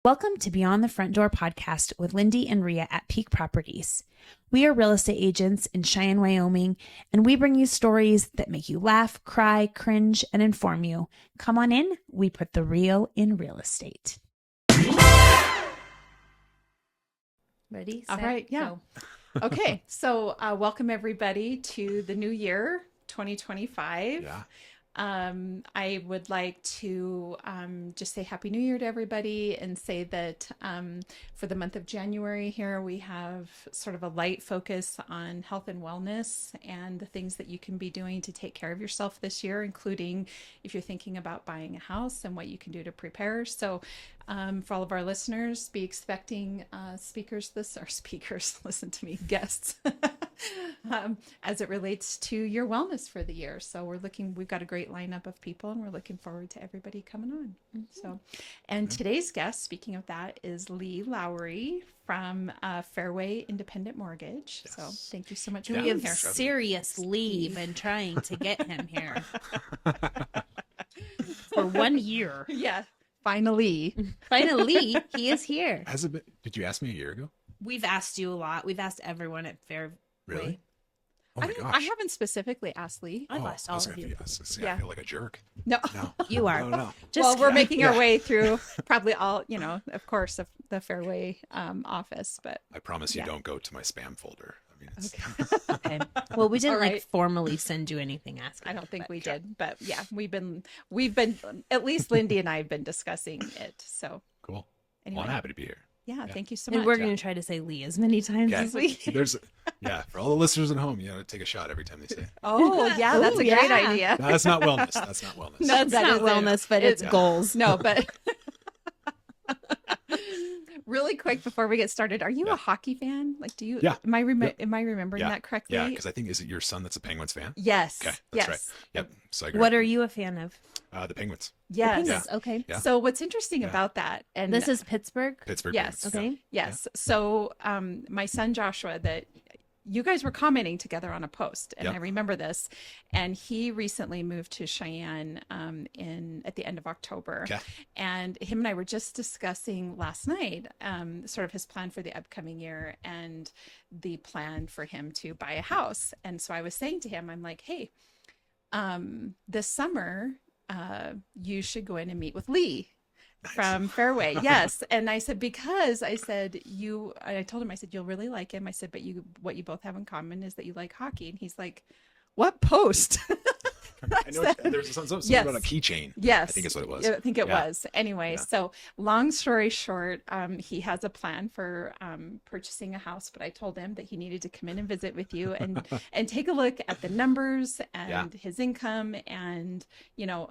Welcome to Beyond the Front Door podcast with Lindy and Rhea at Peak Properties. We are real estate agents in Cheyenne, Wyoming, and we bring you stories that make you laugh, cry, cringe, and inform you. Come on in. We put the real in real estate. Ready? All set, right. Yeah. go. Okay. So welcome everybody to the new year, 2025. Yeah. I would like to just say Happy New Year to everybody and say that for the month of January here, we have sort of a light focus on health and wellness and the things that you can be doing to take care of yourself this year, including if you're thinking about buying a house and what you can do to prepare. So for all of our listeners, be expecting speakers, listen to me, guests. As it relates to your wellness for the year. So we've got a great lineup of people and we're looking forward to everybody coming on. So, and today's guest, speaking of that, is Lee Lowrey from Fairway Independent Mortgage. Yes. So thank you so much Yeah. for We being have here. seriously been trying to get him here for 1 year. Yeah, finally. Finally, he is here. Has it been? Did you ask me a year ago? We've asked you a lot. We've asked everyone at Fairway. Really? Oh my I gosh. haven't specifically asked Lee. I've asked I all was of gonna you. be- I was gonna say, Yeah. I feel like a jerk. No. No. You are. No. Just Well, we're making our Yeah. way through probably all, of course, of the Fairway office, but I promise you Yeah. don't go to my spam folder. I mean, it's, okay. Well, we didn't All right. formally send you anything asking. I don't think but- we did, but yeah, we've been, at least Lindy and I have been discussing it. So cool. anyway, Well, I'm happy to be here. yeah, Yeah. thank you so And much. we're going to try to say Lee as many times Yeah. as we can. For all the listeners at home, you know, take a shot every time they say. Oh yeah, that's Ooh, a great yeah. idea. That's not wellness. That's not wellness. No, it's That not is it. wellness, but it's Yeah. goals. No, but really quick before we get started, are you Yeah. a hockey fan? Like, do you? Yeah. Am I Yeah. am I remembering Yeah. that correctly? Yeah, because I think, is it your son that's a Penguins fan? Yes. Okay, yes. that's right. Yep. So I grew What up- are you a fan of? the Penguins. Yes. Penguins, okay. Yeah. So what's interesting Yeah. about that, and This is Pittsburgh. Pittsburgh. Yes. Penguins. Okay. yes. So my son Joshua, that you guys were commenting together on a post, and Yep. I remember this, and he recently moved to Cheyenne at the end of October. Okay. And him and I were just discussing last night sort of his plan for the upcoming year and the plan for him to buy a house. And so I was saying to him, I'm like, hey, this summer you should go in and meet with Lee from Fairway. Yes. And I said, because I told him, I said, you'll really like him. I said, but what you both have in common is that you like hockey. And he's like, what post? I know there's something Yes. about a keychain. Yes. I think it's what it was. I think it Yeah. was. Anyway, Yeah. so long story short, he has a plan for purchasing a house, but I told him that he needed to come in and visit with you and take a look at the numbers and his income and,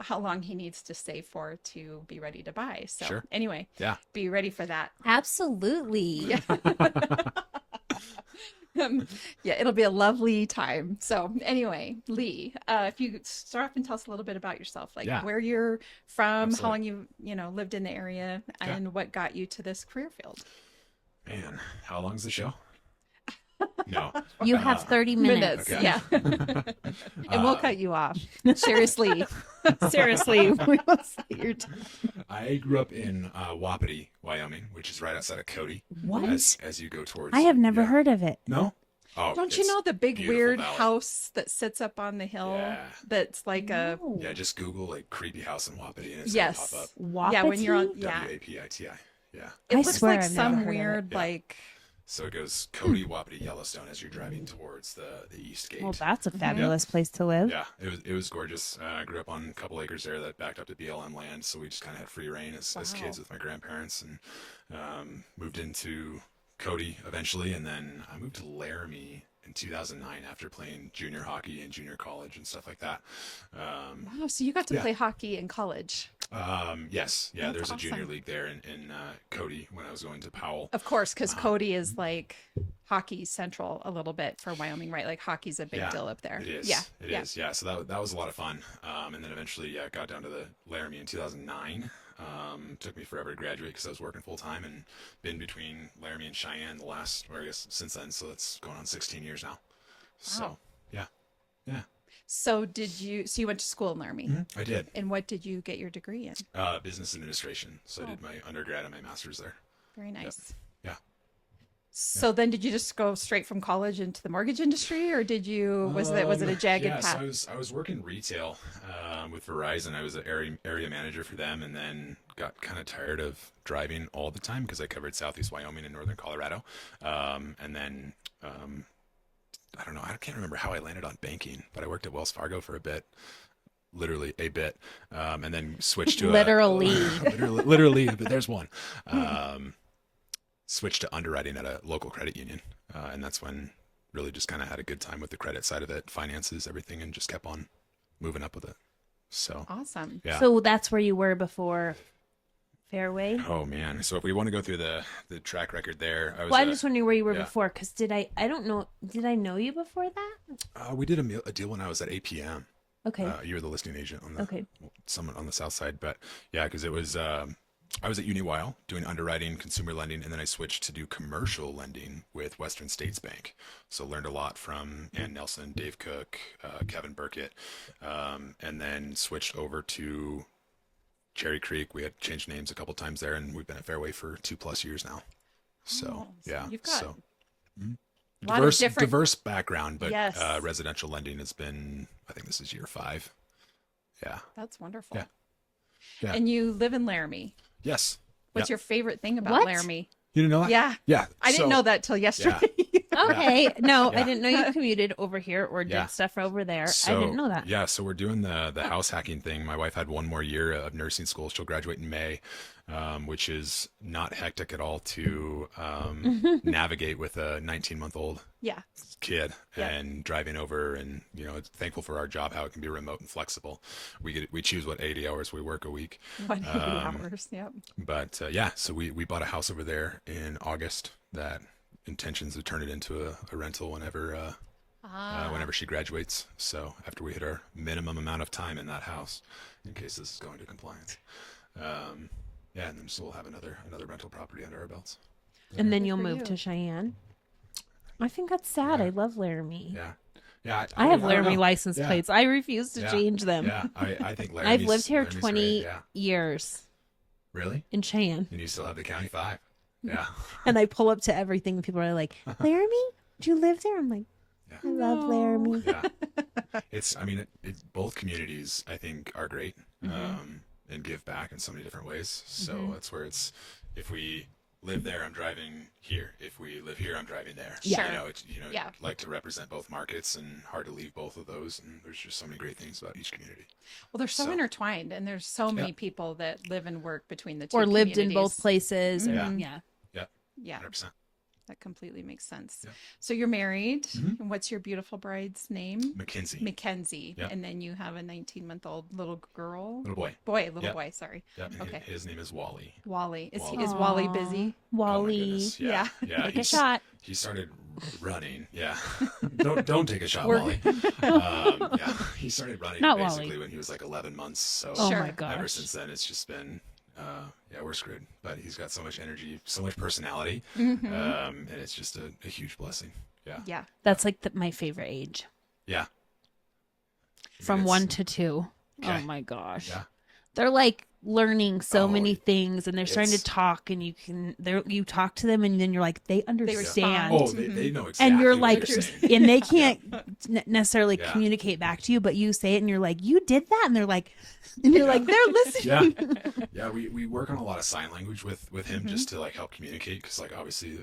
how long he needs to save for to be ready to buy. So Sure. anyway, Yeah. be ready for that. Absolutely. Yeah, it'll be a lovely time. So anyway, Lee, if you could start off and tell us a little bit about yourself, like Yeah. where you're from, how long Absolutely. you lived in the area, Okay. and what got you to this career field. Man, how long's the show? No. You have 30 minutes. Okay. Yeah. And we'll cut you off. Seriously. Seriously. We will say your time. I grew up in Wapiti, Wyoming, which is right outside of Cody. What? As you go towards. I have never yeah. heard of it. No. Oh, Don't you it's know the big beautiful weird valley. house that sits up on the hill Yeah. that's like a No. Yeah, just Google like creepy house in Wapiti and it's yes. gonna pop Wapiti? Yeah, when you're on up. W-A-P-I-T-I. Yeah. it I looks swear like I've some never heard of it. weird Yeah. like So it goes Cody, Wapiti, Yellowstone as you're driving towards the east gate. Well, that's a fabulous place to live. Yeah, it was gorgeous. I grew up on a couple acres there that backed up to BLM land, so we just kind of had free reign as Wow. kids with my grandparents, and moved into Cody eventually, and then I moved to Laramie in 2009 after playing junior hockey and junior college and stuff like that. wow, so you got to Yeah. play hockey in college. Yes, yeah, That's there's a junior awesome. league there in Cody when I was going to Powell. Of course, because Cody is like hockey central a little bit for Wyoming, right? Like hockey's a big Yeah, deal up there. It is. Yeah. It is. Yeah. So that was a lot of fun. And then eventually, yeah, got down to the Laramie in 2009. Took me forever to graduate because I was working full time and been between Laramie and Cheyenne the last, or I guess since then. So it's going on 16 years now. So Wow. yeah. So so you went to school in Laramie. I did. And what did you get your degree in? Business administration. So I did my undergrad and my master's there. Very nice. Yeah. So then did you just go straight from college into the mortgage industry, or was it a jagged path? So I was working retail with Verizon. I was an area manager for them, and then got kind of tired of driving all the time because I covered Southeast Wyoming and Northern Colorado. And then I don't know, I can't remember how I landed on banking, but I worked at Wells Fargo for a bit. Literally a bit, and then switched to literally, but there's one. Switched to underwriting at a local credit union, and that's when really just kind of had a good time with the credit side of it, finances, everything, and just kept on moving up with it. So awesome. Yeah. So that's where you were before Fairway? Oh man. So if we want to go through the track record there, I'm just wondering where you were before, because did I don't know, did I know you before that? We did a deal when I was at APM. Okay. You were the listing agent on someone on the south side, but yeah, because it was I was at Uniwile doing underwriting, consumer lending, and then I switched to do commercial lending with Western States Bank. So learned a lot from Ann Nelson, Dave Cook, Kevin Burkett, and then switched over to Cherry Creek. We had changed names a couple times there, and we've been at Fairway for 2+ years now. So yeah, you've got diverse background, but yes. Residential lending has been, I think this is year 5. Yeah, that's wonderful. Yeah. And you live in Laramie. Yes. What's your favorite thing about Laramie? You didn't know that? Yeah. I didn't know that till yesterday. Okay. No, I didn't know you commuted over here or did stuff over there. I didn't know that. Yeah. So we're doing the house hacking thing. My wife had one more year of nursing school. She'll graduate in May, which is not hectic at all to navigate with a 19-month-old kid and driving over. And, thankful for our job, how it can be remote and flexible. We choose what 80 hours we work a week. 180 hours. Yep. But so we bought a house over there in August that intentions to turn it into a rental whenever she graduates. So after we hit our minimum amount of time in that house, in case this is going to compliance, and then so we'll have another rental property under our belts. And then you'll move to Cheyenne. I think that's sad. I love Laramie. Yeah. I have Laramie license plates. I refuse to change them. Yeah, I think I've lived here Laramie's 20 great. years. Really? In Cheyenne. And you still have the County 5. Yeah. And I pull up to everything and people are like, Laramie? Do you live there? I'm like, I love Laramie. Yeah. Both communities I think are great and give back in so many different ways. So that's where if we live there, I'm driving here. If we live here, I'm driving there. Yeah. Like to represent both markets and hard to leave both of those. And there's just so many great things about each community. Well, they're so intertwined, and there's so many people that live and work between the two or lived communities. in both places. Yeah. 100%. That completely makes sense. Yeah. So you're married. And what's your beautiful bride's name? Mackenzie. Yeah. And then you have a 19-month-old little girl. Little boy. Boy. Sorry. Yeah. Okay. His name is Wally. Wally. Is Wally busy? Wally. Oh yeah. Take a shot. He started running. Yeah. Don't take a shot, Wally. He started running basically when he was like 11 months. So my gosh. Ever since then, it's just been. We're screwed, but he's got so much energy, so much personality, and it's just a huge blessing. Yeah. That's like my favorite age. Yeah. From 1 to 2. Okay. Oh my gosh. Yeah. They're like learning so many things, and they're starting to talk, and you talk to them, and then you're like, they understand. They know exactly. And you're what like, you're saying. and they can't necessarily communicate back to you, but you say it, and you're like, you did that, and they're like, and you're like, they're listening. Yeah. We work on a lot of sign language with him just to like help communicate, because like obviously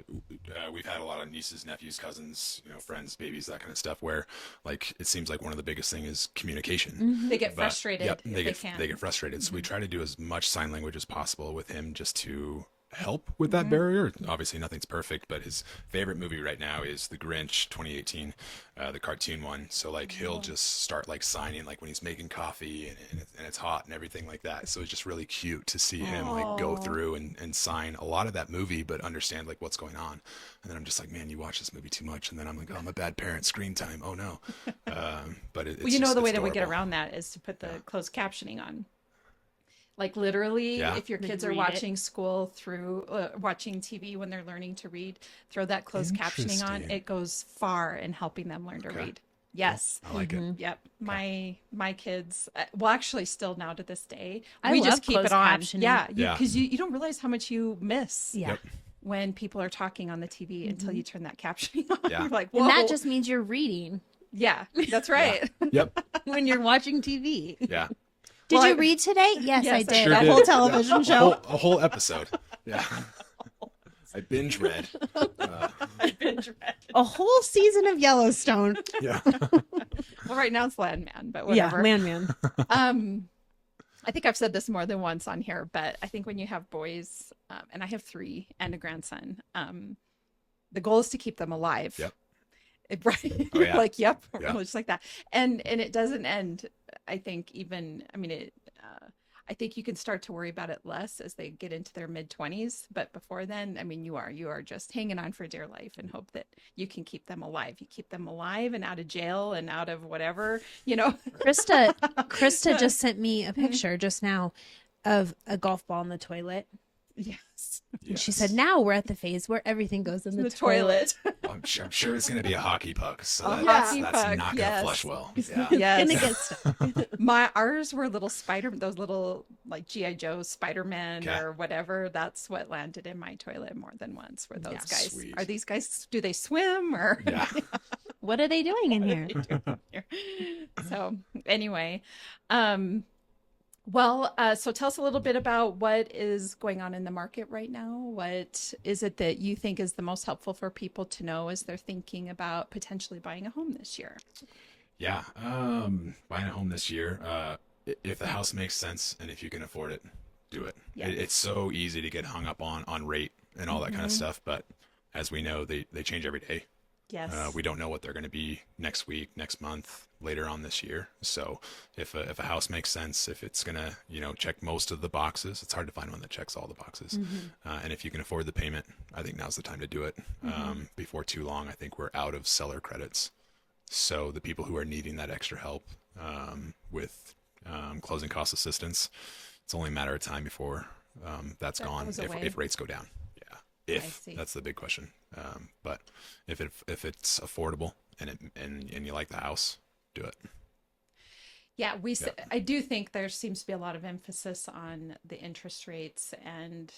we've had a lot of nieces, nephews, cousins, friends, babies, that kind of stuff, where like it seems like one of the biggest thing is communication. They get frustrated. They get frustrated. So we try to do as much sign language as possible with him just to help with that barrier. Obviously nothing's perfect, but his favorite movie right now is The Grinch 2018, the cartoon one. So like he'll just start like signing like when he's making coffee and it's hot and everything like that. So it's just really cute to see him like go through and sign a lot of that movie, but understand like what's going on. And then I'm just like, man, you watch this movie too much. And then I'm like, oh, I'm a bad parent, screen time. Oh no. But it's the way that we adorable. get around that is to put the closed captioning on. Like literally, if your kids are watching school through watching TV when they're learning to read, throw that closed captioning on. It goes far in helping them learn to read. Yes. I like it. Yep. My kids, well, actually still now to this day, I we love just keep it closed on. captioning. Yeah. Yeah. Because you don't realize how much you miss Yeah. Yep. when people are talking on the TV until you turn that captioning on. Yeah. You're like, whoa. And that just means you're reading yeah, that's right. Yep. when you're watching TV. Yeah. Did Well, you read today? Yes, Yes, I I did. Sure A did. whole television Yeah. show. A whole episode. Yeah. I binge read. A whole season of Yellowstone. Yeah. Well, right now it's Landman, but whatever. Landman. I think I've said this more than once on here, but I think when you have boys, and I have 3 and a grandson, the goal is to keep them alive. Yep. Right. Oh, yeah. Like, yep. Yeah. Just like that. And it doesn't end, I think, even, I mean, I think you can start to worry about it less as they get into their mid-20s. But before then, I mean, you are just hanging on for dear life and hope that you can keep them alive. You keep them alive and out of jail and out of whatever, you know. Krista just sent me a picture just now of a golf ball in the toilet. Yes. And she said, now we're at the phase where everything goes in the, The toilet. toilet. I'm sure it's going to be a hockey puck. So A that's hockey not puck, going to yes. flush well. Yeah. Yes. Gonna get stuff. Ours were little those little like G.I. Joe Spider-Man Okay. or whatever. That's what landed in my toilet more than once. Were those Yeah. guys? Sweet. Are these guys? Do they swim or? Yeah. What are they doing in here? So anyway, so tell us a little bit about what is going on in the market right now. What is it that you think is the most helpful for people to know as they're thinking about potentially buying a home this year? Yeah. Buying a home this year, if the house makes sense and if you can afford it, do it. Yeah. It's so easy to get hung up on rate and all that kind of stuff. But as we know, they change every day. Yes. We don't know what they're going to be next week, next month, later on this year. So if a house makes sense, if it's going to, check most of the boxes, it's hard to find one that checks all the boxes. And if you can afford the payment, I think now's the time to do it. Before too long, I think we're out of seller credits. So the people who are needing that extra help with closing cost assistance, it's only a matter of time before that's That gone goes away. if rates go down. Yeah. I If see. that's the big question. But if it's affordable and you like the house, do it. Yeah, I do think there seems to be a lot of emphasis on the interest rates, and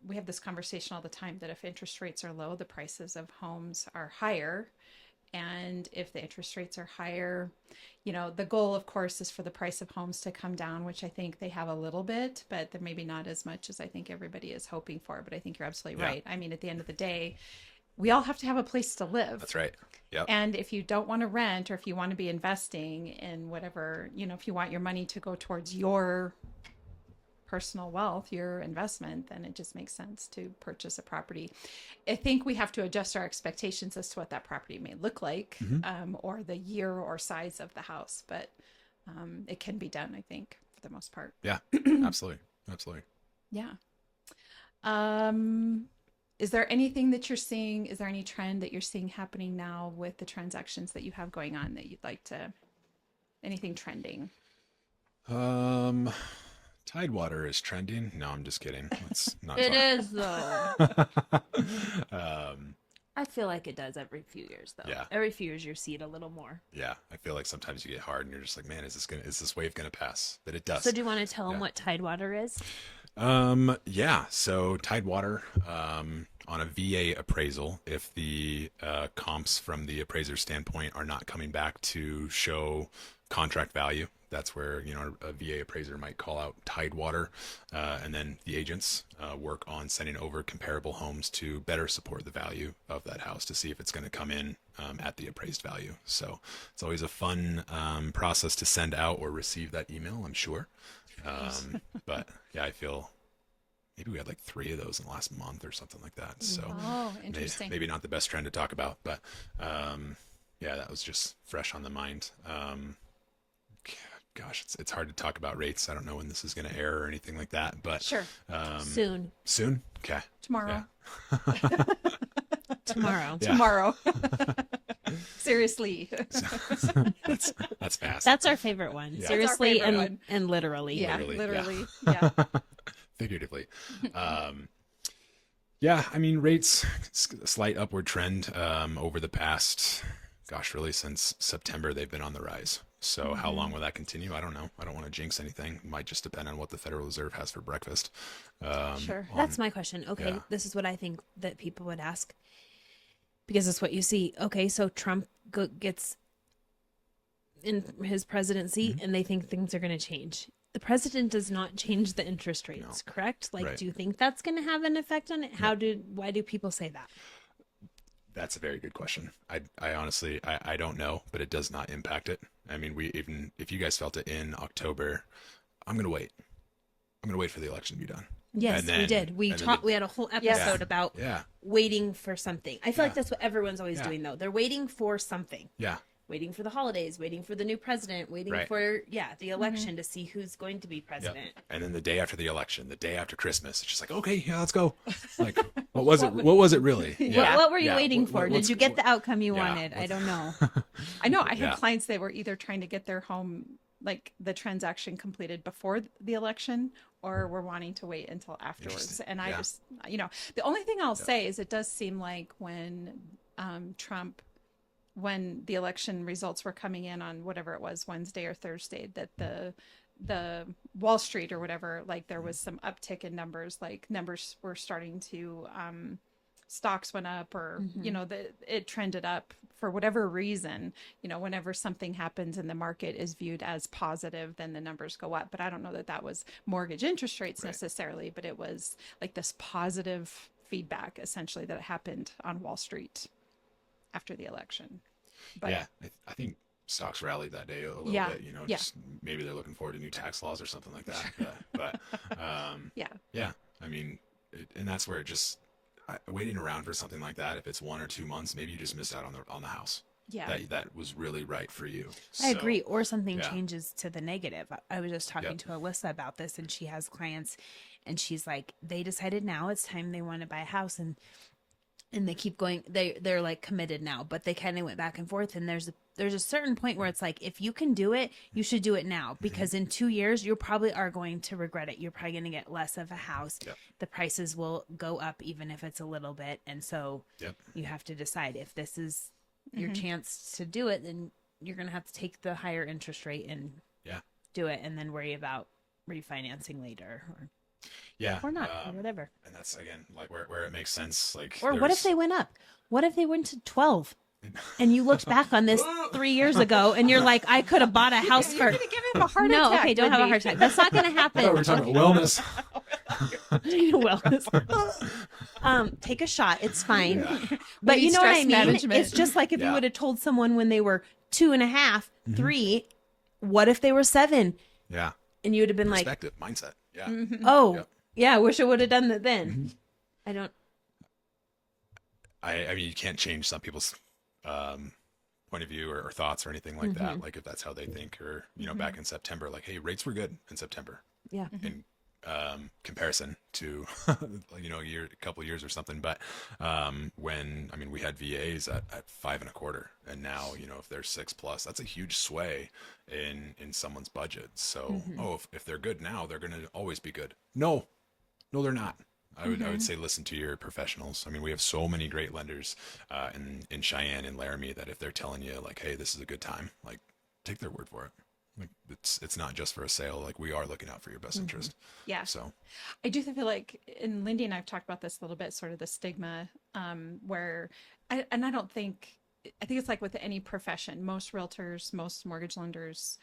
we have this conversation all the time that if interest rates are low, the prices of homes are higher, and if the interest rates are higher, the goal, of course, is for the price of homes to come down, which I think they have a little bit, but they're maybe not as much as I think everybody is hoping for. But I think you're absolutely Yeah. right. I mean, at the end of the day, we all have to have a place to live. That's right. Yep. And if you don't want to rent, or if you want to be investing in whatever, if you want your money to go towards your personal wealth, your investment, then it just makes sense to purchase a property. I think we have to adjust our expectations as to what that property may look like, or the year or size of the house. But it can be done, I think, for the most part. Yeah. Absolutely. Yeah. Is there anything that you're seeing? Is there any trend that you're seeing happening now with the transactions that you have going on that you'd like to, anything trending? Tidewater is trending. No, I'm just kidding. Let's not It talk. is, though. I feel like it does every few years, though. Yeah. Every few years you see it a little more. Yeah, I feel like sometimes you get hard and you're just like, man, is this wave gonna pass? But it does. So do you want to tell them Yeah. what Tidewater is? Yeah. So Tidewater, on a VA appraisal, if the comps from the appraiser's standpoint are not coming back to show contract value, that's where a VA appraiser might call out Tidewater, and then the agents work on sending over comparable homes to better support the value of that house to see if it's going to come in at the appraised value. So it's always a fun process to send out or receive that email, I'm sure. But yeah, I feel maybe we had like 3 of those in the last month or something like that. So Oh, interesting. maybe not the best trend to talk about, but yeah, that was just fresh on the mind. Gosh, it's hard to talk about rates. I don't know when this is going to air or anything like that, but Sure. Soon. Soon. Okay. Tomorrow. Yeah. Tomorrow. Yeah. Tomorrow. Seriously. That's fast. That's our favorite one. Yeah. Seriously That's our favorite and literally. Yeah, Literally, literally. Yeah. Figuratively. Yeah, I mean, rates, slight upward trend over the past gosh, really since September, they've been on the rise. So how long will that continue? I don't know. I don't want to jinx anything. It might just depend on what the Federal Reserve has for breakfast. Sure. That's my question. Okay, yeah. this is what I think that people would ask, because it's what you see. Okay, so Trump gets in his presidency and they think things are going to change. The president does not change the interest rates, correct? Like, Right. do you think that's going to have an effect on it? Why do people say that? That's a very good question. I honestly, I don't know, but it does not impact it. I mean, even if you guys felt it in October, I'm going to wait. I'm going to wait for the election to be done. Yes, And then- we did. We and then talked. We had a whole episode about Yeah. waiting for something. I feel like Yeah. that's what everyone's always Yeah. doing, though. They're waiting for something. Yeah. Waiting for the holidays, waiting for the new president, waiting Right. for the election to see who's going to be president. Yep. And then the day after the election, the day after Christmas, it's just like, okay, yeah, let's go. Like, what was it? What was it really? Yeah. What were you Yeah. waiting for? Did what's- you get the outcome you yeah, wanted? I what's- don't know. I know I had Yeah. clients that were either trying to get their home, like the transaction completed before the election, or were wanting to wait until afterwards. Interesting. And I Yeah. just, the only thing I'll say is it does seem like when when the election results were coming in on whatever it was, Wednesday or Thursday, that the Wall Street or whatever, like there was some uptick in numbers, like numbers were starting to stocks went up, or it trended up for whatever reason. Whenever something happens and the market is viewed as positive, then the numbers go up. But I don't know that that was mortgage interest rates necessarily, but it was like this positive feedback essentially that happened on Wall Street after the election. But yeah, I think stocks rallied that day a little Yeah. bit. Yeah. Just maybe they're looking forward to new tax laws or something like that. But yeah. I mean, and that's where it just waiting around for something like that. If it's 1 or 2 months, maybe you just missed out on the house. Yeah. That was really right for you. I So, agree. Or something yeah. changes to the negative. I was just talking Yep. to Alyssa about this, and she has clients, and she's like, they decided now it's time they want to buy a house, and they keep going. They're like committed now, but they kind of went back and forth. And there's a certain point where it's like, if you can do it, you should do it now, because in 2 years you probably are going to regret it. You're probably going to get less of a house. Yep. The prices will go up, even if it's a little bit. And so Yep. you have to decide if this is your chance to do it, then you're going to have to take the higher interest rate and Yeah. do it, and then worry about refinancing later Yeah. or not, or whatever. And that's again like where it makes sense. Like, Or what if there's- they went up? What if they went to 12? And you looked back on this 3 years ago, and you're like, I could have bought a house for. You're gonna give him a heart No, attack. okay, don't have a heart attack. That's not going to happen. Oh, we're talking about wellness. Wellness. Take a shot. It's fine. But We you need know what I stress mean? management. It's just like if you Yeah. would have told someone when they were 2.5, 3, what if they were 7? Yeah. And you would have been like, Perspective, mindset. Yeah. oh, Yep. yeah, I wish I would have done that then. I don't. I mean, you can't change some people's point of view or thoughts or anything like that. Like if that's how they think, or back in September, like, hey, rates were good in September Yeah. in comparison to a couple of years or something. But when we had VAs at 5.25, and now if they're 6+, that's a huge sway in someone's budget. So if they're good now, they're going to always be good. No, they're not. I would say listen to your professionals. I mean, we have so many great lenders in Cheyenne and Laramie that if they're telling you like, hey, this is a good time, like take their word for it. Like it's not just for a sale. Like we are looking out for your best interest. Yeah. So I do feel like, and Lindy and I've talked about this a little bit, sort of the stigma where, I think it's like with any profession, most realtors, most mortgage lenders,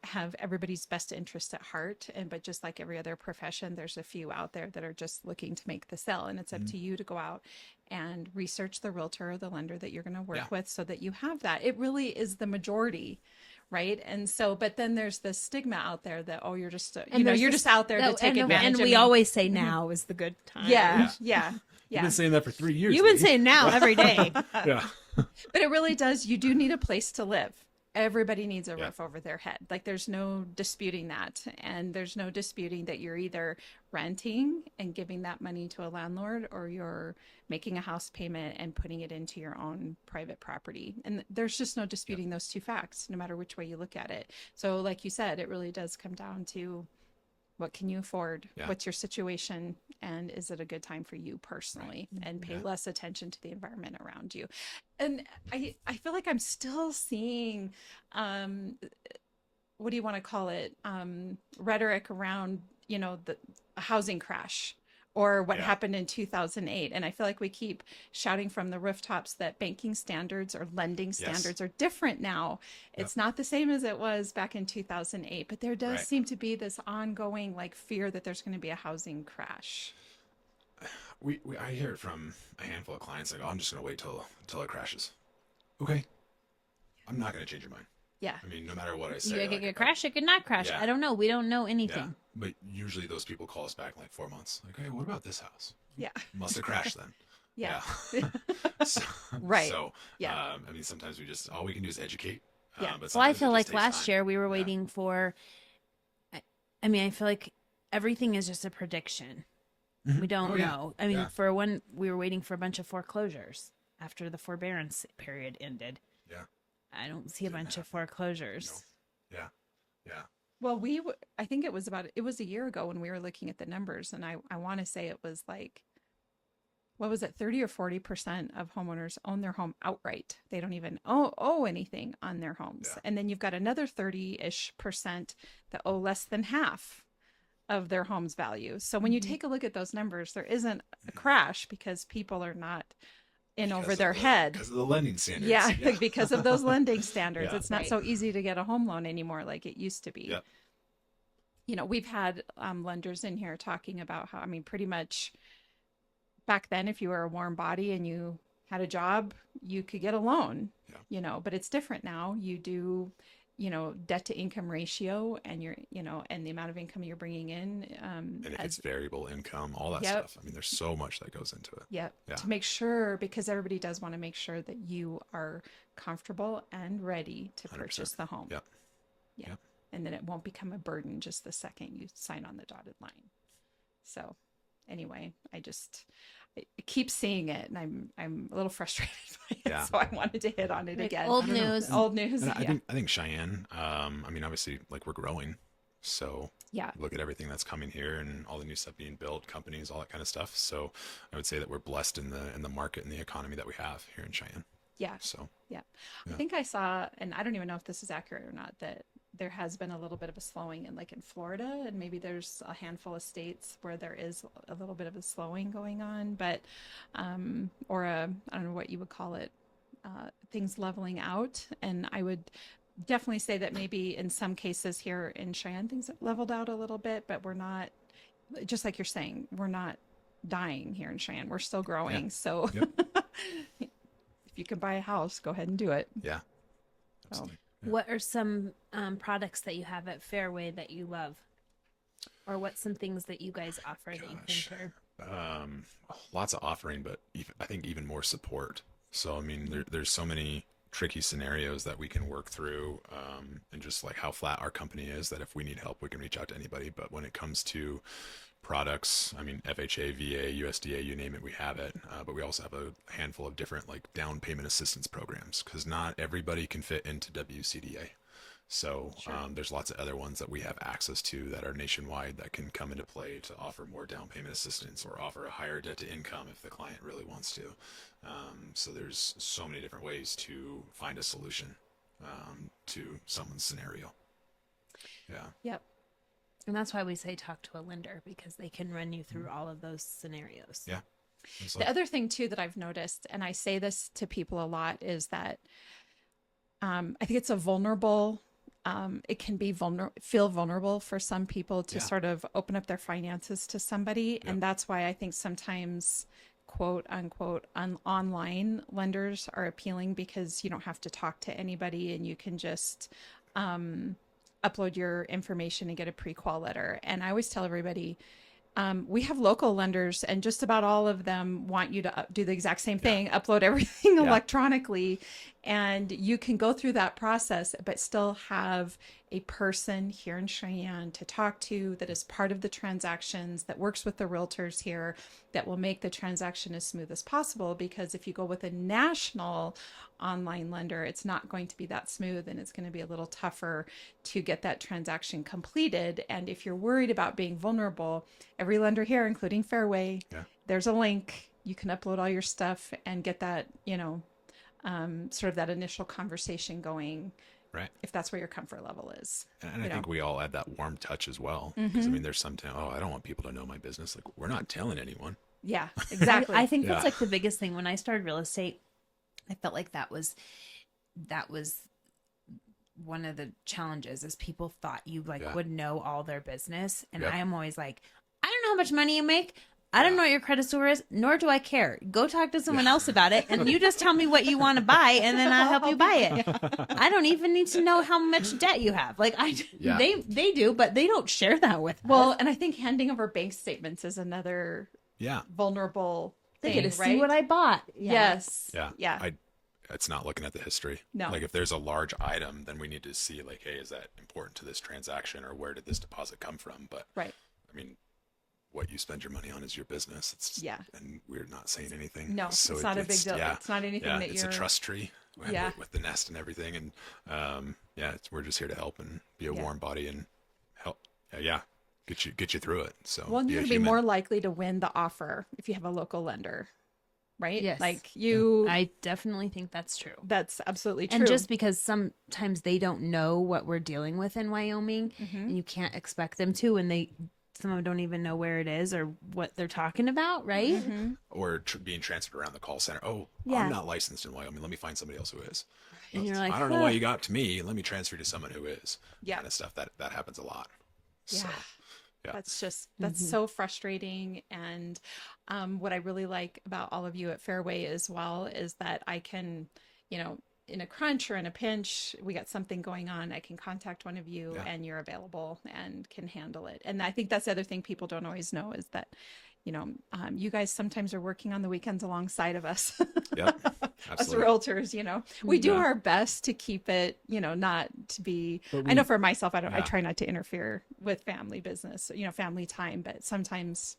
have everybody's best interest at heart. But just like every other profession, there's a few out there that are just looking to make the sale. And it's up to you to go out and research the realtor or the lender that you're going to work with so that you have that. It really is the majority. Right. And so, but then there's this stigma out there that, oh, you're just, you're just out there to take advantage and of we me. always say now is the good time. Yeah. you've been saying that for 3 years. You've been Lee. saying now every day. Yeah. But it really does. You do need a place to live. Everybody needs a Yeah. roof over their head. Like there's no disputing that. And there's no disputing that you're either renting and giving that money to a landlord, or you're making a house payment and putting it into your own private property. And there's just no disputing those two facts, no matter which way you look at it. So like you said, it really does come down to What can you afford? Yeah. What's your situation? And is it a good time for you personally? Right. And pay Yeah. less attention to the environment around you. And I feel like I'm still seeing, what do you want to call it? Rhetoric around, the housing crash or what Yeah. happened in 2008. And I feel like we keep shouting from the rooftops that banking standards or lending standards are different now. Yep. It's not the same as it was back in 2008, but there does Right. seem to be this ongoing like fear that there's going to be a housing crash. I hear it from a handful of clients like, oh, I'm just going to wait till it crashes. Okay. I'm not going to change your mind. Yeah. I mean, no matter what I You say. could crash, it could not crash. Yeah. I don't know. We don't know Yeah. anything. But usually those people call us back in like 4 months. Like, hey, what about this house? Yeah. Must have crashed then. Yeah. So, Right. So, Yeah. I mean, sometimes all we can do is educate. Yeah. But Well, I sometimes feel it like just takes last time. year we were Yeah. waiting for, I mean, I feel like everything is just a prediction. We don't Oh, yeah. know. I mean, Yeah. for one, we were waiting for a bunch of foreclosures after the forbearance period ended. Yeah. I don't see a Didn't bunch of happen. foreclosures. No. Yeah. Yeah. Well, I think it was a year ago when we were looking at the numbers, and I want to say it was like, what was it, 30 or 40% of homeowners own their home outright. They don't even owe anything on their homes. Yeah. And then you've got another 30-ish% that owe less than half of their home's value. So when you take a look at those numbers, there isn't a crash because people are not in over Because their of head. Because of the lending standards. Yeah, because of those lending standards. Yeah. It's not Right. so easy to get a home loan anymore like it used to be. Yeah. We've had lenders in here talking about how, I mean, pretty much back then, if you were a warm body and you had a job, you could get a loan, Yeah. but it's different now. You do, debt to income ratio and and the amount of income you're bringing in. And if it's variable income, all that Yep. stuff. I mean, there's so much that goes into it. Yeah. Yeah. To make sure, because everybody does want to make sure that you are comfortable and ready to 100%. purchase the home. Yep. Yeah. Yep. And then it won't become a burden just the second you sign on the dotted line. So anyway, I keep seeing it and I'm a little frustrated by it. Yeah. So I wanted to hit on it Like again. old I don't know. news. Old news. And Yeah. I think Cheyenne, I mean, obviously, like we're growing. So Yeah. look at everything that's coming here and all the new stuff being built, companies, all that kind of stuff. So I would say that we're blessed in the market and the economy that we have here in Cheyenne. Yeah. So Yeah. I Yeah. think I saw, and I don't even know if this is accurate or not, that there has been a little bit of a slowing in Florida, and maybe there's a handful of states where there is a little bit of a slowing going on, but or I don't know what you would call it, things leveling out. And I would definitely say that maybe in some cases here in Cheyenne things have leveled out a little bit, but we're not, just like you're saying, we're not dying here in Cheyenne. We're still growing. Yeah. So Yep. if you can buy a house, go ahead and do it. yeah. Oh. Absolutely. Yeah. What are some products that you have at Fairway that you love? Or what's some things that you guys offer that you Gosh. think are... Lots of offering, but I think even more support. So, I mean, there's so many tricky scenarios that we can work through, and just like how flat our company is, that if we need help, we can reach out to anybody. But when it comes to products, I mean, FHA, VA, USDA, you name it, we have it. But we also have a handful of different like down payment assistance programs, because not everybody can fit into WCDA. So there's lots of other ones that we have access to that are nationwide that can come into play to offer more down payment assistance or offer a higher debt to income if the client really wants to. So there's so many different ways to find a solution to someone's scenario. Yeah. Yep. And that's why we say talk to a lender, because they can run you through all of those scenarios. Yeah. The other thing too that I've noticed, and I say this to people a lot, is that I think it's a vulnerable, it can be feel vulnerable for some people to sort of open up their finances to somebody. And that's why I think sometimes quote unquote online lenders are appealing, because you don't have to talk to anybody and you can just upload your information and get a pre-qual letter. And I always tell everybody, we have local lenders and just about all of them want you to do the exact same thing, upload everything electronically, and you can go through that process, but still have a person here in Cheyenne to talk to that is part of the transactions, that works with the realtors here, that will make the transaction as smooth as possible. Because if you go with a national online lender, it's not going to be that smooth, and it's going to be a little tougher to get that transaction completed. And if you're worried about being vulnerable, every lender here, including Fairway, there's a link. You can upload all your stuff and get that, sort of that initial conversation going. Right. If that's where your comfort level is. And I think we all add that warm touch as well. Because I mean, there's sometimes, I don't want people to know my business. Like, we're not telling anyone. Yeah, exactly. I think that's like the biggest thing. When I started real estate, I felt like that was one of the challenges, is people thought you would know all their business. And I am always like, I don't know how much money you make. I don't know what your credit score is, nor do I care. Go talk to someone else about it, and you just tell me what you want to buy, and then I'll help you buy it. I don't even need to know how much debt you have. Like they do, but they don't share that with us. Well, and I think handing over bank statements is another vulnerable they thing, get to right? see what I bought. Yes. Yeah. It's not looking at the history. No. Like, if there's a large item, then we need to see, like, hey, is that important to this transaction, or where did this deposit come from? But I mean, what you spend your money on is your business. It's and we're not saying anything. No, so it's not a big deal. It's not anything that it's you're... a trust tree with the nest and everything. And we're just here to help and be a warm body and help. Get you through it. So you're going to be more likely to win the offer if you have a local lender, right? Yes. Like you... I definitely think that's true. That's absolutely true. And just because sometimes they don't know what we're dealing with in Wyoming, and you can't expect them to, and some of them don't even know where it is or what they're talking about, right? Or being transferred around the call center. I'm not licensed in Wyoming. Let me find somebody else who is. And you're like, I don't know why you got to me. Let me transfer you to someone who is. Yeah. Kind of stuff. That happens a lot. Yeah. So, That's so frustrating. And what I really like about all of you at Fairway as well is that I can, in a crunch or in a pinch, we got something going on, I can contact one of you and you're available and can handle it. And I think that's the other thing people don't always know is that, you guys sometimes are working on the weekends alongside of us. Yep, us realtors, we do our best to keep it, not to be, I know for myself, I try not to interfere with family business, family time, but sometimes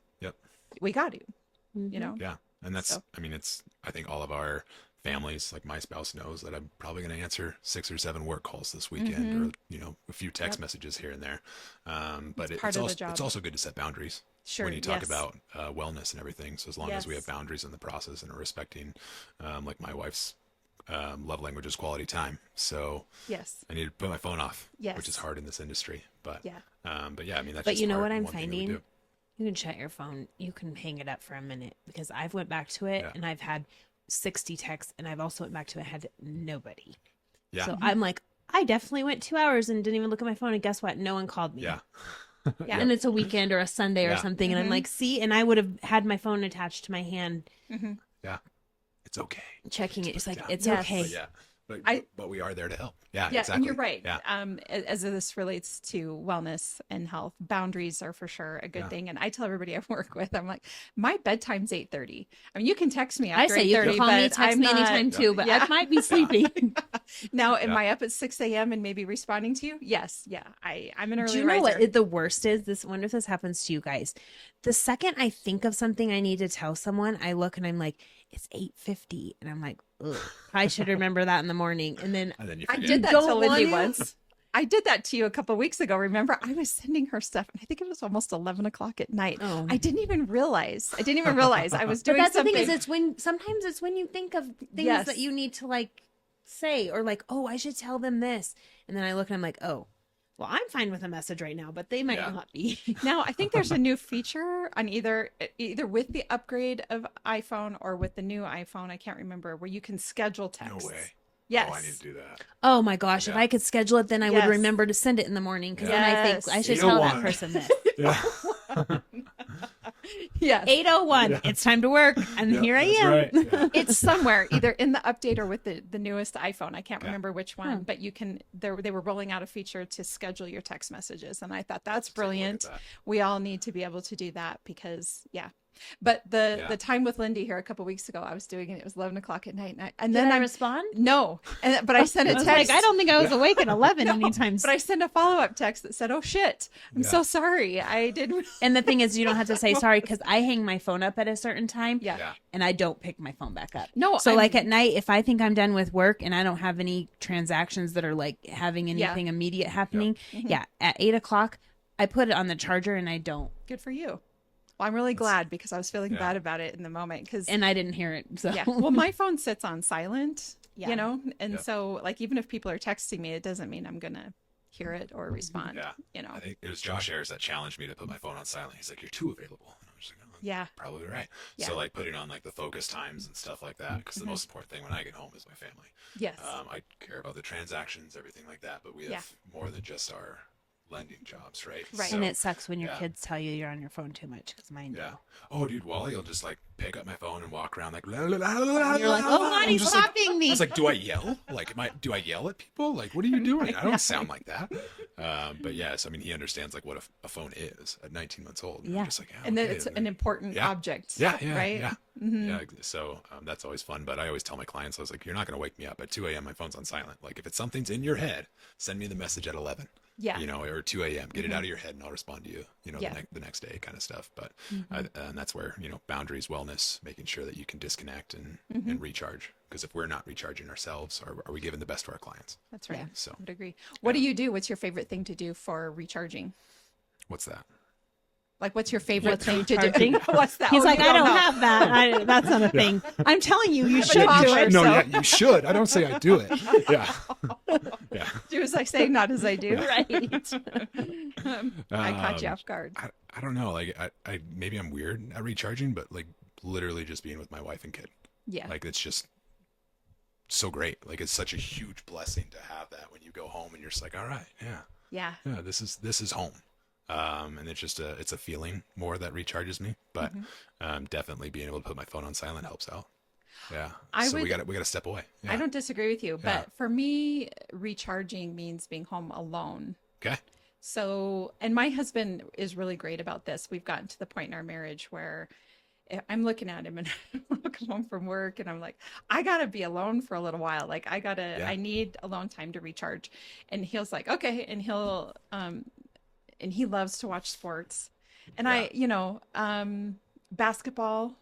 we got to, Yeah. And that's, I think all of our families, like my spouse knows that I'm probably going to answer 6 or 7 work calls this weekend, or, a few text messages here and there. But it's also good to set boundaries. When you talk about wellness and everything. So as long as we have boundaries in the process and are respecting, like my wife's love language is quality time. So I need to put my phone off, which is hard in this industry. But that's But just you know part what I'm one thing that we finding? do. You can shut your phone. You can hang it up for a minute, because I've went back to it and I've had 60 texts, and I've also went back to it and had nobody. Yeah. So I'm like, I definitely went 2 hours and didn't even look at my phone, and guess what? No one called me. Yeah. And it's a weekend or a Sunday or something, and I'm like, see, and I would have had my phone attached to my hand. Yeah. It's okay. Checking it. It's like, it's Yes. okay. But we are there to help. Yeah, Yeah, exactly. and you're right. Yeah. As this relates to wellness and health, boundaries are for sure a good thing. And I tell everybody I work with, I'm like, my bedtime's 8:30. I mean, you can text me after 8:30. I say you can call me, text me anytime too, but I might be sleeping. Now, am I up at 6 a.m. and maybe responding to you? Yes. Yeah. I'm an early Do you know riser. what the worst is? Wonder if this happens to you guys. The second I think of something I need to tell someone, I look and I'm like, it's 8:50, and I'm like, ugh, I should remember that in the morning. And then you I forget. did that Don't to Lindy want once. I did that to you a couple of weeks ago. Remember, I was sending her stuff, and I think it was almost 11 o'clock at night. Oh. I didn't even realize I was doing But that's something. the thing, is sometimes it's when you think of things that you need to like say, or like, oh, I should tell them this. And then I look and I'm like, oh, well, I'm fine with a message right now, but they might not be. Now, I think there's a new feature on either with the upgrade of iPhone or with the new iPhone, I can't remember, where you can schedule texts. No way. Yes. Oh, I need to do that. Oh my gosh, if I could schedule it, then I would remember to send it in the morning, because then I think I should tell that person this. Yeah. Yes. 8:01. It's time to work, and here I am. Right. Yeah. It's somewhere either in the update or with the newest iPhone. I can't remember which one, but you can. They were rolling out a feature to schedule your text messages, and I thought that's brilliant. that. We all need to be able to do that because But the time with Lindy here a couple weeks ago, I was doing it. It was 11 o'clock at night. And Did then I respond? No. But I sent a I was text. like, I don't think I was awake at 11 anytime. But I sent a follow-up text that said, oh, shit. I'm so sorry. I didn't. And the thing is, you don't have to say sorry because I hang my phone up at a certain time. Yeah. And I don't pick my phone back up. No. So like at night, if I think I'm done with work and I don't have any transactions that are like having anything immediate happening, at 8 o'clock, I put it on the charger and I don't. Good for you. Well, I'm really glad because I was feeling bad about it in the moment. And I didn't hear it. So. Yeah. Well, my phone sits on silent, you know, and so like even if people are texting me, it doesn't mean I'm going to hear it or respond. Yeah. You know, I think it was Josh Ayers that challenged me to put my phone on silent. He's like, you're too available. And I was like, oh, yeah, probably right. Yeah. So like putting on like the focus times and stuff like that, because the most important thing when I get home is my family. Yes. I care about the transactions, everything like that, but we have more than just our lending jobs, right? Right. And it sucks when your kids tell you you're on your phone too much because mine do. Yeah. Oh, dude, Wally will just like pick up my phone and walk around like, la, la, la, la, And you're like, oh, God, he's stopping me. I was like, do I yell? Like, do I yell at people? Like, what are you doing? I don't sound like that. But yes, I mean, he understands like what a phone is at 19 months old. And Yeah. I'm just like, and then it's an important object. Yeah. Right. Yeah. Yeah. So that's always fun. But I always tell my clients, I was like, you're not going to wake me up at 2 a.m. My phone's on silent. Like if it's something's in your head, send me the message at 11. Yeah. You know, or 2 a.m. Get it out of your head and I'll respond to you, you know, the next day kind of stuff. But and that's where, you know, boundaries, wellness, making sure that you can disconnect and recharge. Because if we're not recharging ourselves, are we giving the best to our clients? That's right. So I would agree. What do you do? What's your favorite thing to do for recharging? What's that? Like, what's your favorite thing to recharging? do? What's that? He's Oh, like, you I don't know. have that. That's not a thing. I'm telling you, you should have a do toddler, it. No, so- yeah, you should. I don't say I do it. Yeah. Yeah. Do as I say, not as I do. Right. I caught you off guard. I don't know. Like I maybe I'm weird at recharging, but like literally just being with my wife and kid. Yeah. Like it's just so great. Like it's such a huge blessing to have that when you go home and you're just like, all right, yeah, this is home. And it's just it's a feeling more that recharges me, but definitely being able to put my phone on silent helps out. Yeah. We got to step away. Yeah. I don't disagree with you, but for me, recharging means being home alone. Okay. So, and my husband is really great about this. We've gotten to the point in our marriage where I'm looking at him and I come home from work and I'm like, I gotta be alone for a little while. Like I need alone time to recharge. And he's like, okay. And he'll, and he loves to watch sports. And I, you know, basketball,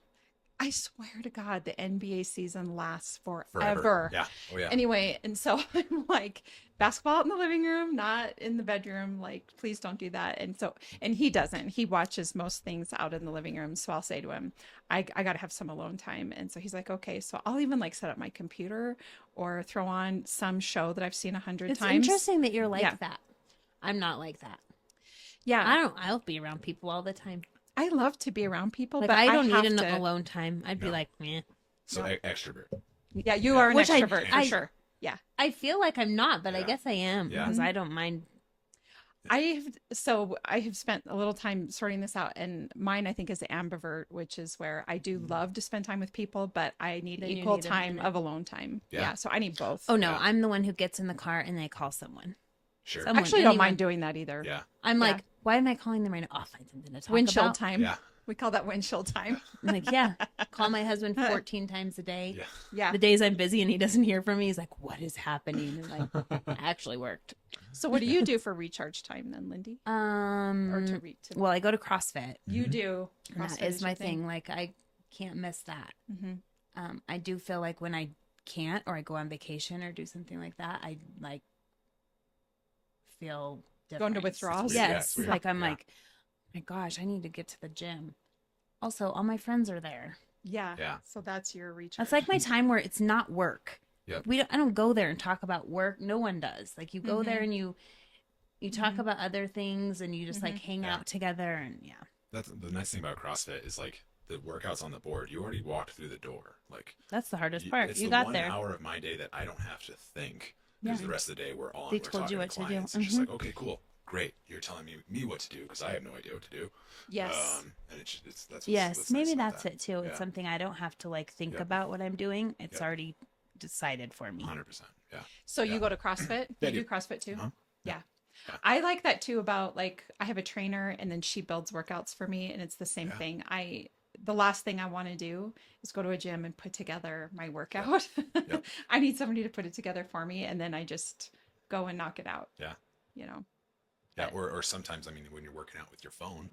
I swear to God, the NBA season lasts forever. Yeah. Oh yeah. Anyway, and so I'm like, basketball in the living room, not in the bedroom. Like, please don't do that. And he doesn't. He watches most things out in the living room. So I'll say to him, I got to have some alone time. And so he's like, okay. So I'll even like set up my computer or throw on some show that I've seen 100 It's times. interesting that you're like that. I'm not like that. Yeah. I'll be around people all the time. I love to be around people, Like but I don't have need an to... alone time. I'd be like, meh. So extrovert. Yeah, you are an Which extrovert for sure. Yeah. I feel like I'm not, but I Yeah. guess I am Yeah. because I don't mind. I have spent a little time sorting this out, and mine I think is the ambivert, which is where I do love to spend time with people, but I need Then you equal need a time minute. of alone time. Yeah, so I need both. Oh no, Yeah. I'm the one who gets in the car and they call someone. Sure. Someone- Actually, I don't anyone. mind doing that either. Yeah. I'm Yeah. like, why am I calling them right now? I'll find something to talk Windshield about. time. Yeah. We call that windshield time. I'm like, yeah, call my husband 14 times a day. Yeah. Yeah. The days I'm busy and he doesn't hear from me, he's like, what is happening? And like, I actually worked. So what do you do for recharge time then, Lindy? Or to Well, I go to CrossFit. you do. And CrossFit that is your my thing. Like, I can't miss that. Mhm. I do feel like when I can't, or I go on vacation or do something like that, I like feel different. Go into withdrawals? Yeah, Yes. it's weird. Like, I'm Yeah. like, my gosh, I need to get to the gym. Also, all my friends are there. Yeah. Yeah. So that's your recharge. That's like my time where it's not work. Yep. I don't go there and talk about work. No one does. Like, you go there and you talk about other things and you just like hang Yeah. out together and yeah. That's the nice thing about CrossFit is like the workouts on the board. You already walked through the door. Like That's the hardest part. It's You the got 1 there. hour of my day that I don't have to think because the rest of the day we're on. They we're told you talking what to do. clients. It's just like, okay, cool, great. You're telling me what to do because I have no idea what to do. Yes. And that's what's Yes, nice maybe about that's that. it too. It's Yeah. something I don't have to like think Yep. about what I'm doing. It's Yep. already decided for me. 100%. Yeah. So you go to CrossFit? Yeah, I You do do. CrossFit too? Uh-huh. Yeah. Yeah. I like that too about like I have a trainer and then she builds workouts for me and it's the same Yeah. thing. the last thing I want to do is go to a gym and put together my workout. Yep. I need somebody to put it together for me, and then I just go and knock it out. Yeah. You know. Yeah. Or sometimes, I mean, when you're working out with your phone,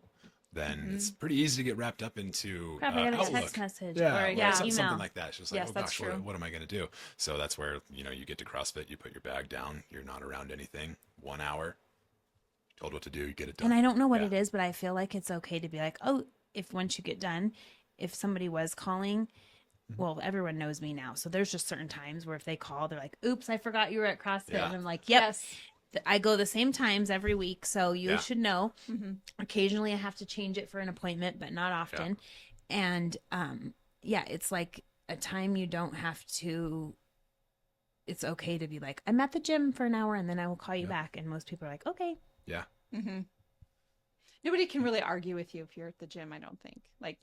then it's pretty easy to get wrapped up into Crap, I got a Outlook. text message Yeah, or or email. something like that. It's just like, Yes, oh that's gosh, true. what am I going to do? So that's where, you get to CrossFit, you put your bag down, you're not around anything. 1 hour, told what to do, you get it done. And I don't know what Yeah. it is, but I feel like it's okay to be like, oh, if once you get done, if somebody was calling, well, everyone knows me now. So there's just certain times where if they call, they're like, oops, I forgot you were at CrossFit. Yeah. And I'm like, yep. Yes. I go the same times every week, so you Yeah. should know. Occasionally I have to change it for an appointment, but not often. And yeah, it's like a time you don't have to, it's okay to be like, I'm at the gym for an hour and then I will call you back. And most people are like, okay. Yeah. Nobody can really argue with you if you're at the gym, I don't think. Like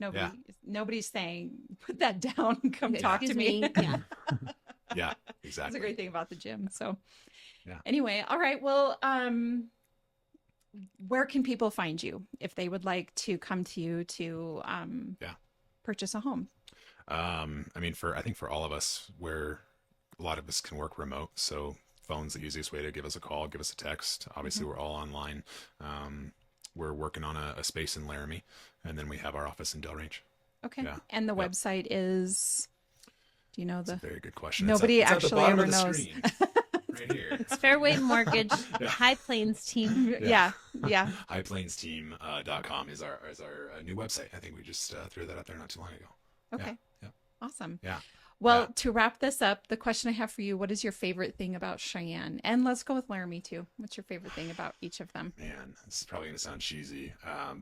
nobody's saying, put that down and come talk to Excuse me. Yeah. Yeah, That's exactly. a great thing about the gym. So Yeah. anyway, all right. Well, where can people find you if they would like to come to you to purchase a home? I mean, I think for all of us, where a lot of us can work remote, so phone's the easiest way to give us a call, give us a text. Obviously, we're all online. We're working on a space in Laramie, and then we have our office in Delrange. Okay. Yeah. And the website is, do you know That's a the, very good question. Nobody it's at the actually bottom ever of the knows. screen, right here. It's Fairway Mortgage, High Plains team. yeah. highplainsteam.com is our new website. I think we just threw that up there not too long ago. Okay. Yeah. Awesome. Yeah. Well, Yeah. to wrap this up, the question I have for you, what is your favorite thing about Cheyenne? And let's go with Laramie too. What's your favorite thing about each of them? Man, this is probably going to sound cheesy,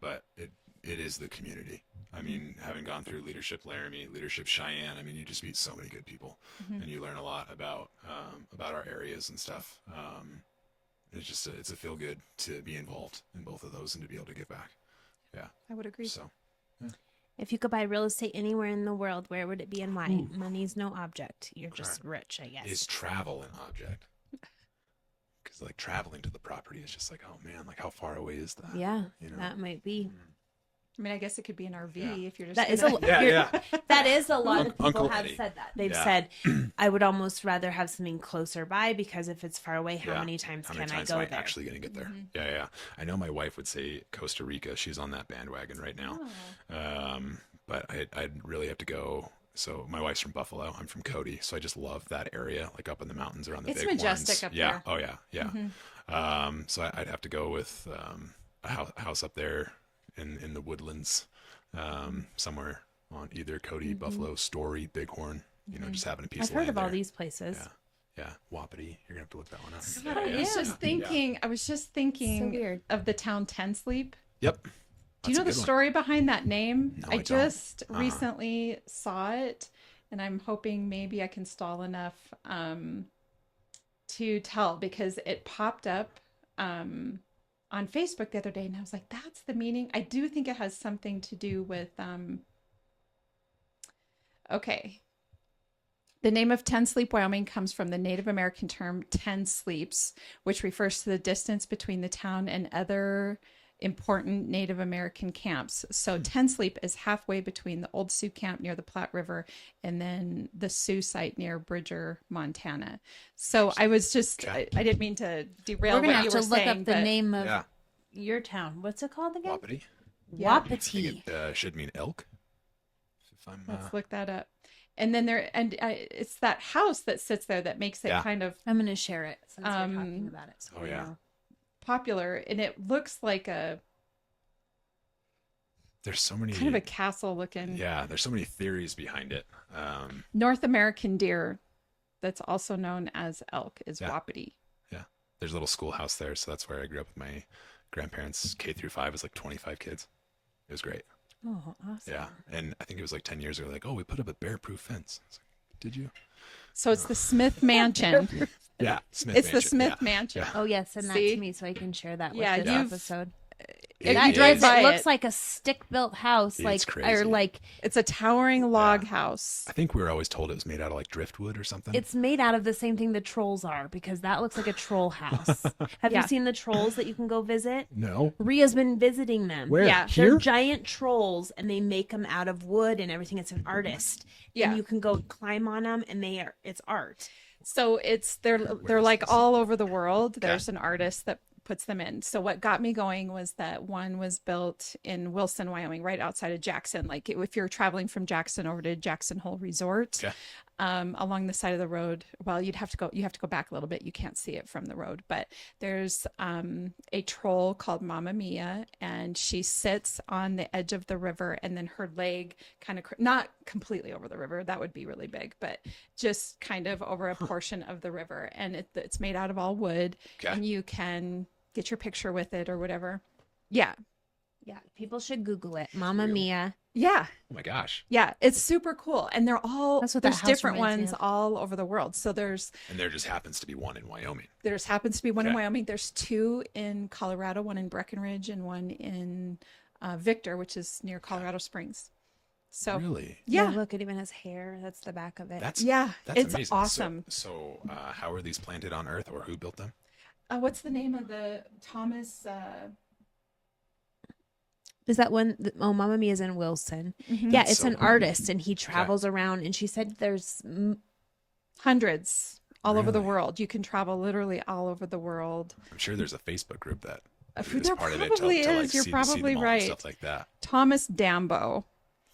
but it is the community. I mean, having gone through Leadership Laramie, Leadership Cheyenne, I mean, you just meet so many good people, and you learn a lot about our areas and stuff. It's just it's a feel good to be involved in both of those and to be able to give back. Yeah. I would agree. So If you could buy real estate anywhere in the world, where would it be and why? Money's no object. You're just rich, I guess. is travel an object? Because like traveling to the property is just like, oh man, like how far away is that? Yeah, You know? that might be. I mean, I guess it could be an RV Yeah. if you're just That is gonna- a that is a lot of people Uncle have Eddie. said that. They've Yeah. said, I would almost rather have something closer by because if it's far away, how Yeah. many times How can many times I am go I there? actually going to get there? Yeah. I know my wife would say Costa Rica. She's on that bandwagon right now. But I'd really have to go. So my wife's from Buffalo. I'm from Cody. So I just love that area, like up in the mountains around the It's Bighorns. majestic up yeah. there. Oh yeah. So I'd have to go with a house up there in the woodlands, somewhere on either Cody, Buffalo, Story, Bighorn. Just having a piece I've of heard land of all there. these places. Yeah, Wapiti. You're gonna have to look that one up. I was just thinking. I was just thinking weird. of the town Ten Sleep. Yep. Do you know the story behind that name? No, I I don't. just recently saw it, and I'm hoping maybe I can stall enough to tell because it popped up on Facebook the other day, and I was like, "That's the meaning." I do think it has something to do with okay. The name of Ten Sleep, Wyoming comes from the Native American term 10 sleeps, which refers to the distance between the town and other important Native American camps. So 10 Sleep is halfway between the old Sioux camp near the Platte River and then the Sioux site near Bridger, Montana. So I was just, I didn't mean to derail We're gonna what have you to were look saying. up the but name of Yeah. your town. What's it called again? Wapiti. Yeah. I Wapiti. think it should mean elk. If I'm Let's look that up. And then it's that house that sits there that makes it Yeah. kind of I'm going to share it since we're talking about it. So oh, we yeah. know. popular, and it looks like a there's so many kind of a castle looking there's so many theories behind it. North American deer that's also known as elk is Yeah. Wapiti. There's a little schoolhouse there, so that's where I grew up with my grandparents. K-5 was like 25 kids. It was great. Oh, awesome. Yeah, and I think it was like 10 years ago. Like, oh, we put up a bear-proof fence. I was like, did you? So it's the Smith Mansion. Yeah, Smith It's the Mansion. Smith Yeah. Mansion. Yeah. Oh, yeah. Send that See? to me so I can share that with Yeah, this you've- episode. You drive by it looks like a stick-built house, It's crazy. or like It's a towering log house. I think we were always told it was made out of like driftwood or something. it's made out of the same thing the trolls are, because that looks like a troll house. Have you seen the trolls that you can go visit? No. Ria's been visiting them. Where? Yeah. They're Here? giant trolls, and they make them out of wood and everything. It's an artist. Yeah. And you can go climb on them, and it's art. So they're is like this? all over the world. There's an artist that puts them in. So what got me going was that one was built in Wilson, Wyoming, right outside of Jackson. Like if you're traveling from Jackson over to Jackson Hole Resort, Okay. along the side of the road, well, you have to go back a little bit. You can't see it from the road, but there's a troll called Mama Mia, and she sits on the edge of the river, and then her leg kind of not completely over the river, that would be really big, but just kind of over a portion of the river, and it's made out of all wood. Okay. And you can get your picture with it or whatever. Yeah. People should Google it. Mama real. Mia. Yeah. Oh my gosh. Yeah. It's super cool. And they're all, That's what that there's house different reminds me ones of. all over the world. So And there just happens to be one in Wyoming. there's happens to be one in Okay. Wyoming. There's two in Colorado, one in Breckenridge and one in Victor, which is near Colorado Springs. So Really? yeah. Look, it even has hair. That's the back of it. That's Yeah, That's it's amazing. awesome. So how are these planted on Earth, or who built them? What's the name of the Thomas? Is that one? Oh, Mama Mia's in Wilson. Yeah, it's So an cool. artist, and he travels around. And she said there's Hundreds all over the Really? world. You can travel literally all over the world. I'm sure there's a Facebook group that is There part of it probably to like is. You're see probably them all and right. stuff like that. Thomas Dambo.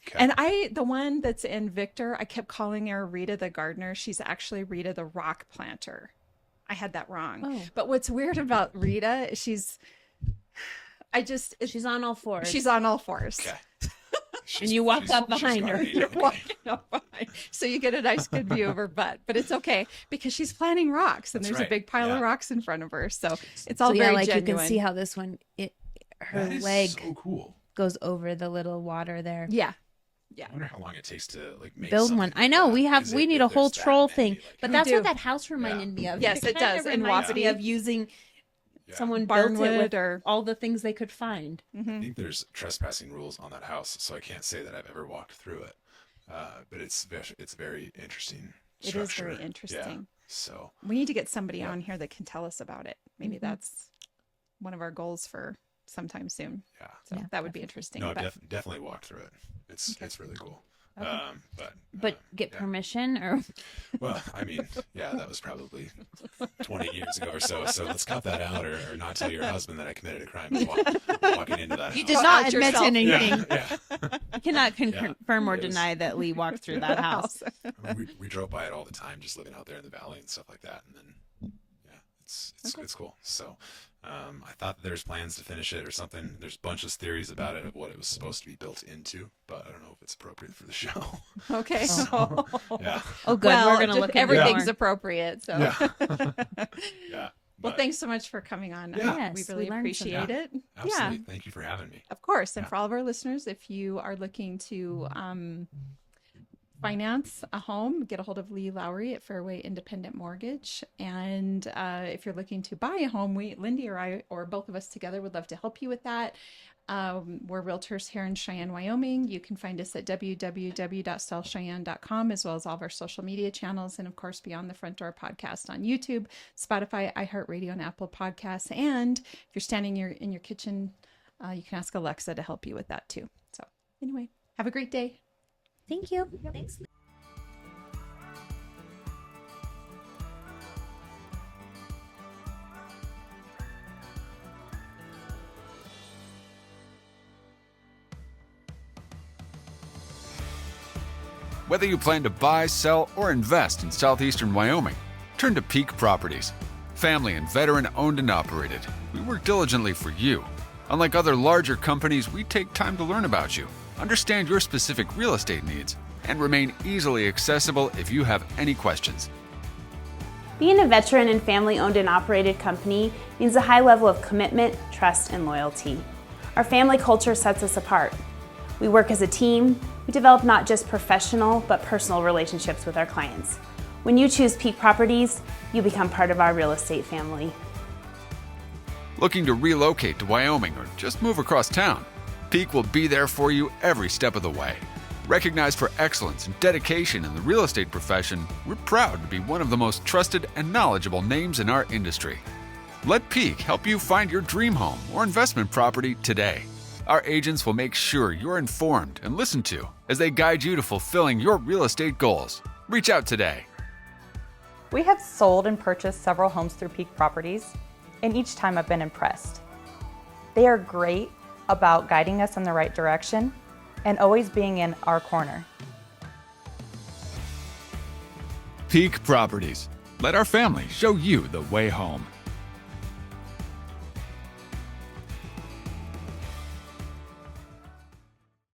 Okay. And the one that's in Victor, I kept calling her Rita the gardener. She's actually Rita the rock planter. I had that wrong. Oh. But what's weird about Rita, she's she's on all fours. she's on all fours. Okay. And you walk up behind her. You're walking up behind, so you get a nice good view of her butt. But it's okay because she's planting rocks, and That's there's right. a big pile of Yeah. rocks in front of her. So it's all So yeah, very like genuine. you can see how this one, her That is leg so cool. goes over the little water there. Yeah. I wonder how long it takes to like make Build something one. like I know that. we need a If whole there's that troll many, thing, like, but We that's do. what that house reminded me of. Yes, it kinda does, in reminds me Wapiti. of using yeah. someone built it Barnwood with or all the things they could find. I think there's trespassing rules on that house, so I can't say that I've ever walked through it. But it's very interesting. It is Structure. very interesting. Yeah. So We need to get somebody on here that can tell us about it. Maybe that's one of our goals for sometime soon. yeah. So that would be interesting. No, but definitely walked through it. It's really cool. But get permission or Well, I mean, yeah, that was probably 20 years ago or so. So let's cut that out, or not tell your husband that I committed a crime walking into that. you house. did Out not admit yourself. to anything. Yeah. You cannot Yeah. confirm or It was- deny that Lee walked through that house. I mean, we drove by it all the time, just living out there in the valley and stuff like that. And then, yeah, it's cool. So, I thought there's plans to finish it or something. There's a bunch of theories about it of what it was supposed to be built into, but I don't know if it's appropriate for the show. Okay. Yeah. Oh, good. Well, We're gonna just look at everything's more. appropriate. So Yeah. Yeah. well, But thanks so much for coming on. Yeah. Yes, We we really learned appreciate something. it. absolutely. Yeah. Thank you for having me. Of course. And Yeah. for all of our listeners, if you are looking to finance a home, get a hold of Lee Lowrey at Fairway Independent Mortgage. And if you're looking to buy a home, Lindy or I, or both of us together, would love to help you with that. We're realtors here in Cheyenne, Wyoming. You can find us at www.sellcheyenne.com, as well as all of our social media channels. And of course, Beyond the Front Door podcast on YouTube, Spotify, iHeartRadio, and Apple Podcasts. And if you're standing in your kitchen, you can ask Alexa to help you with that too. So anyway, have a great day. Thank you. Thanks. Whether you plan to buy, sell, or invest in southeastern Wyoming, turn to Peak Properties. Family and veteran owned and operated, we work diligently for you. Unlike other larger companies, we take time to learn about you, understand your specific real estate needs, and remain easily accessible if you have any questions. Being a veteran and family-owned and operated company means a high level of commitment, trust, and loyalty. Our family culture sets us apart. We work as a team. We develop not just professional, but personal relationships with our clients. When you choose Peak Properties, you become part of our real estate family. Looking to relocate to Wyoming or just move across town? Peak will be there for you every step of the way. Recognized for excellence and dedication in the real estate profession, we're proud to be one of the most trusted and knowledgeable names in our industry. Let Peak help you find your dream home or investment property today. Our agents will make sure you're informed and listened to as they guide you to fulfilling your real estate goals. Reach out today. We have sold and purchased several homes through Peak Properties, and each time I've been impressed. They are great about guiding us in the right direction and always being in our corner. Peak Properties. Let our family show you the way home.